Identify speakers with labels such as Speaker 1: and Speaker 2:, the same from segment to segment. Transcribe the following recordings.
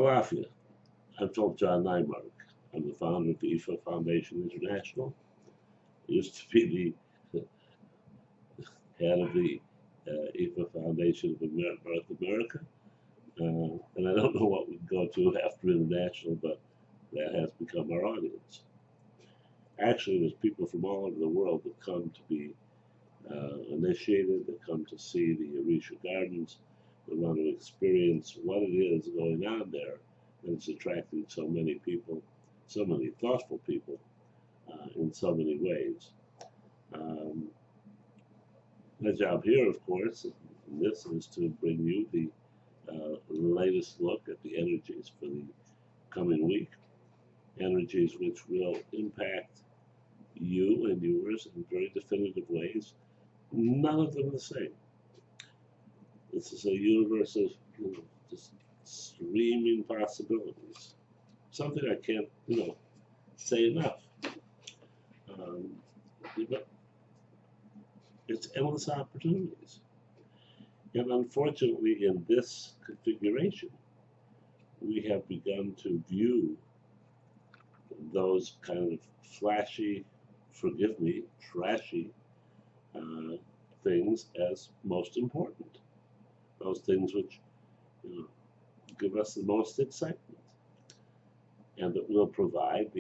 Speaker 1: Alafia. I'm Philip John Nymark. I'm the founder of the IFA Foundation International. I used to be the head of the IFA Foundation of North America. And I don't know what we'd go to after international, but that has become our audience. Actually, there's people from all over the world that come to be initiated, that come to see the Orisha Gardens, that want to experience what it is going on there, and it's attracting so many people, so many thoughtful people in so many ways. My job here, of course, in this is to bring you the latest look at the energies for the coming week, energies which will impact you and yours in very definitive ways, none of them the same. This is a universe of just streaming possibilities. Something I can't, say enough. But it's endless opportunities. And unfortunately, in this configuration, we have begun to view those kind of flashy, forgive me, trashy things as most important. Those things which give us the most excitement, and that will provide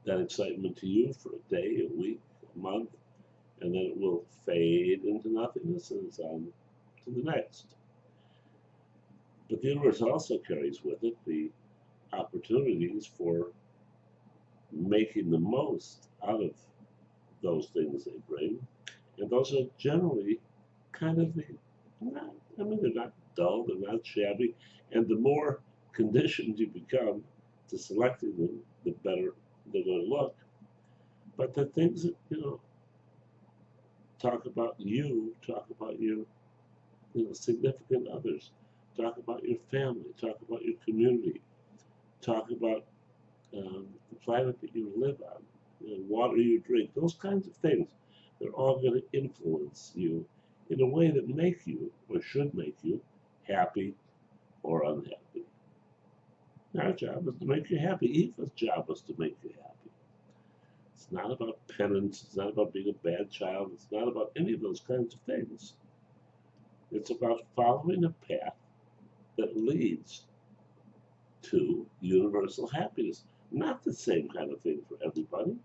Speaker 1: that excitement to you for a day, a week, a month, and then it will fade into nothingness and it's on to the next. But the universe also carries with it the opportunities for making the most out of those things they bring, and those are generally kind of they're not dull, they're not shabby, and the more conditioned you become to selecting them, the better they're going to look. But the things that, talk about you, talk about your significant others, talk about your family, talk about your community, talk about the planet that you live on, water you drink, those kinds of things, they're all going to influence you in a way that make you, or should make you, happy or unhappy. Our job is to make you happy. Eva's job is to make you happy. It's not about penance. It's not about being a bad child. It's not about any of those kinds of things. It's about following a path that leads to universal happiness. Not the same kind of thing for everybody.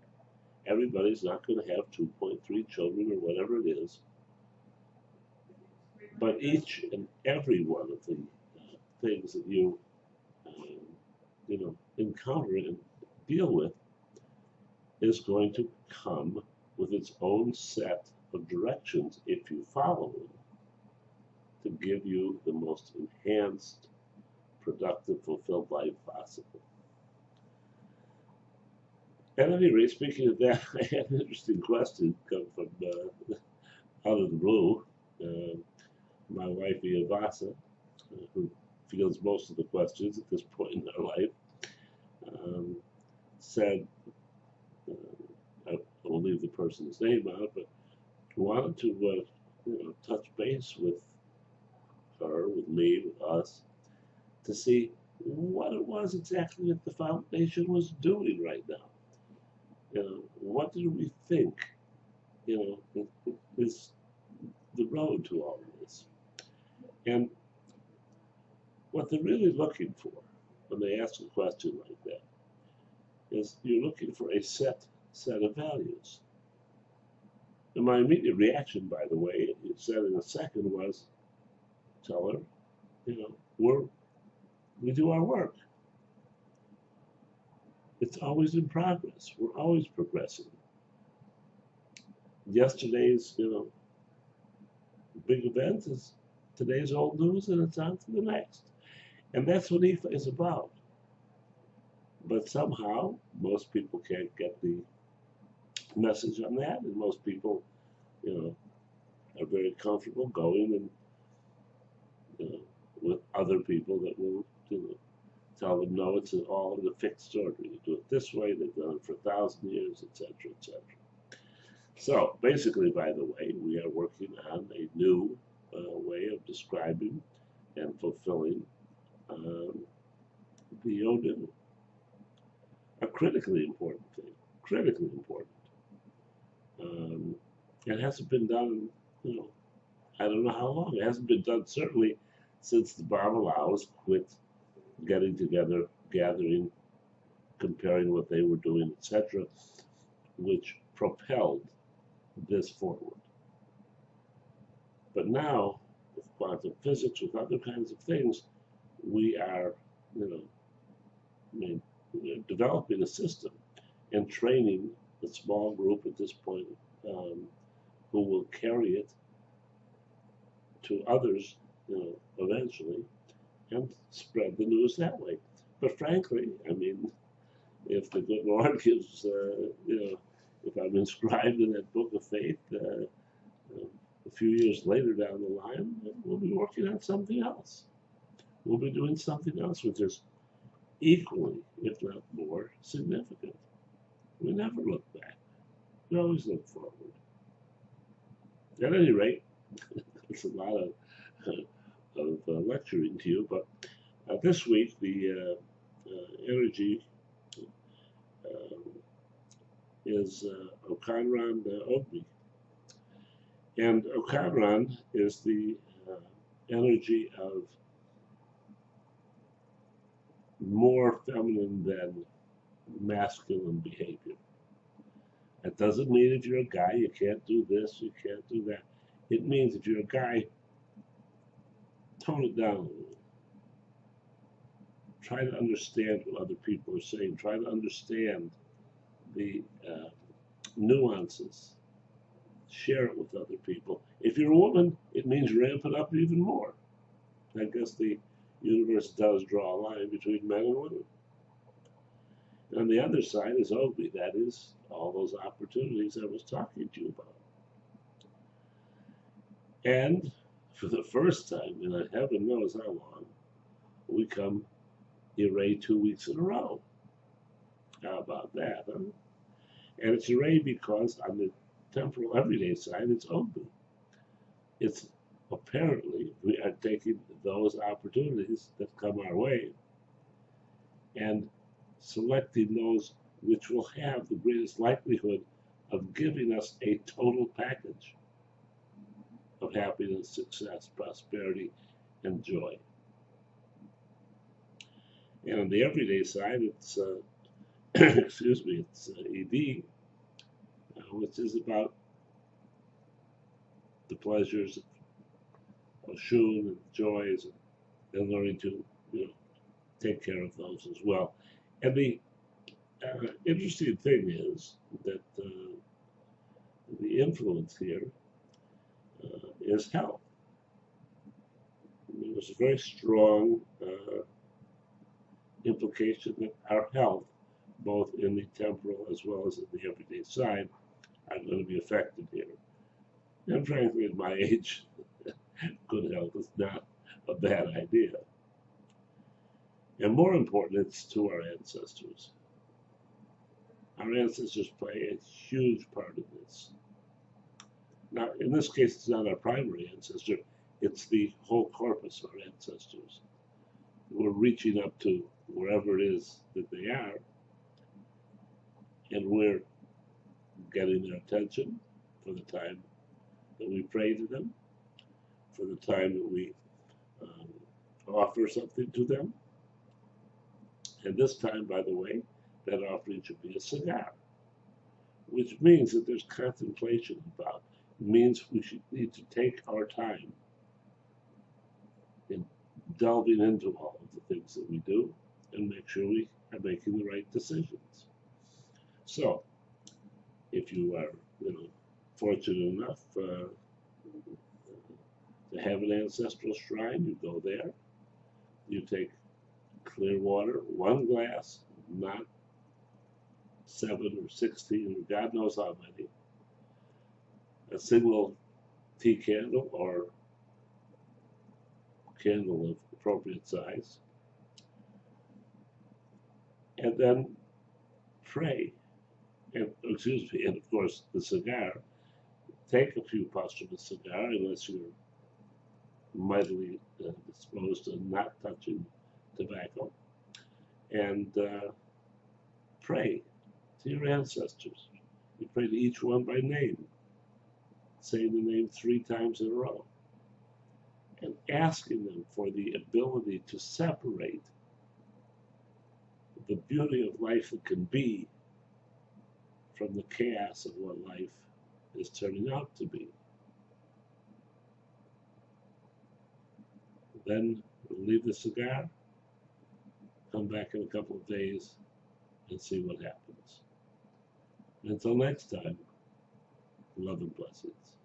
Speaker 1: Everybody's not going to have 2.3 children or whatever it is. But each and every one of the things that you, encounter and deal with is going to come with its own set of directions if you follow them to give you the most enhanced, productive, fulfilled life possible. At any rate, speaking of that, I had an interesting question come from out of the blue. My wife, Ivasa, who fields most of the questions at this point in our life, said, I won't leave the person's name out, but wanted to touch base with her, with me, with us, to see what it was exactly that the foundation was doing right now. What did we think, is the road to all of this? And what they're really looking for when they ask a question like that is you're looking for a set of values. And my immediate reaction, by the way, you said in a second, was tell her, we do our work. It's always in progress. We're always progressing. Yesterday's, big event is today's old news, and it's on to the next. And that's what IFA is about. But somehow, most people can't get the message on that, and most people, are very comfortable going and, with other people that will, tell them, no, it's all in a fixed order. You do it this way, they've done it for 1,000 years, etc., etc. So, basically, by the way, we are working on a new way of describing and fulfilling um, the Odu, a critically important thing, critically important. Um, it hasn't been done, you know, I don't know how long. It hasn't been done certainly since the Babalaos quit getting together, gathering, comparing what they were doing, etc., which propelled this forward. But now, with quantum physics, with other kinds of things, we are, you know, I mean, developing a system and training a small group at this point who will carry it to others, you know, eventually, and spread the news that way. But frankly, I mean, if the good Lord gives, you know, if I'm inscribed in that book of faith, a few years later down the line, we'll be working on something else. We'll be doing something else which is equally, if not more, significant. We never look back. We always look forward. At any rate, it's a lot of lecturing to you, but this week the energy is Okanran Ogbi. And Okanran is the energy of more feminine than masculine behavior. That doesn't mean if you're a guy you can't do this, you can't do that. It means if you're a guy, tone it down a little. Try to understand what other people are saying. Try to understand the nuances. Share it with other people. If you're a woman, it means ramp it up even more. I guess the universe does draw a line between men and women. And on the other side is Ogbi. That is all those opportunities I was talking to you about. And for the first time in heaven knows how long, we come array 2 weeks in a row. How about that, huh? And it's array because on the temporal everyday side, it's Ogbi. It's apparently we are taking those opportunities that come our way and selecting those which will have the greatest likelihood of giving us a total package of happiness, success, prosperity, and joy. And on the everyday side, it's excuse me, it's ED, which is about the pleasures of Shun and joys, and learning to, you know, take care of those as well. And the interesting thing is that the influence here is health. I mean, there's a very strong implication that our health, both in the temporal as well as in the everyday side, are going to be affected here. And frankly, at my age, good health is not a bad idea. And more important, it's to our ancestors. Our ancestors play a huge part in this. Now, in this case, it's not our primary ancestor, it's the whole corpus of our ancestors. We're reaching up to wherever it is that they are, and we're getting their attention for the time that we pray to them, for the time that we offer something to them. And this time, by the way, that offering should be a cigar, which means that there's contemplation about. It means we should need to take our time in delving into all of the things that we do and make sure we are making the right decisions. So, if you are, you know, fortunate enough to have an ancestral shrine, you go there. You take clear water, 1 glass, not 7 or 16 or God knows how many. A single tea candle or candle of appropriate size. And then pray. And, excuse me, and of course the cigar. Take a few puffs from the cigar unless you're mightily disposed to not touching tobacco, and pray to your ancestors. You pray to each one by name, saying the name 3 times in a row, and asking them for the ability to separate the beauty of life that can be from the chaos of what life is turning out to be. Then leave the cigar, come back in a couple of days, and see what happens. And until next time, love and blessings.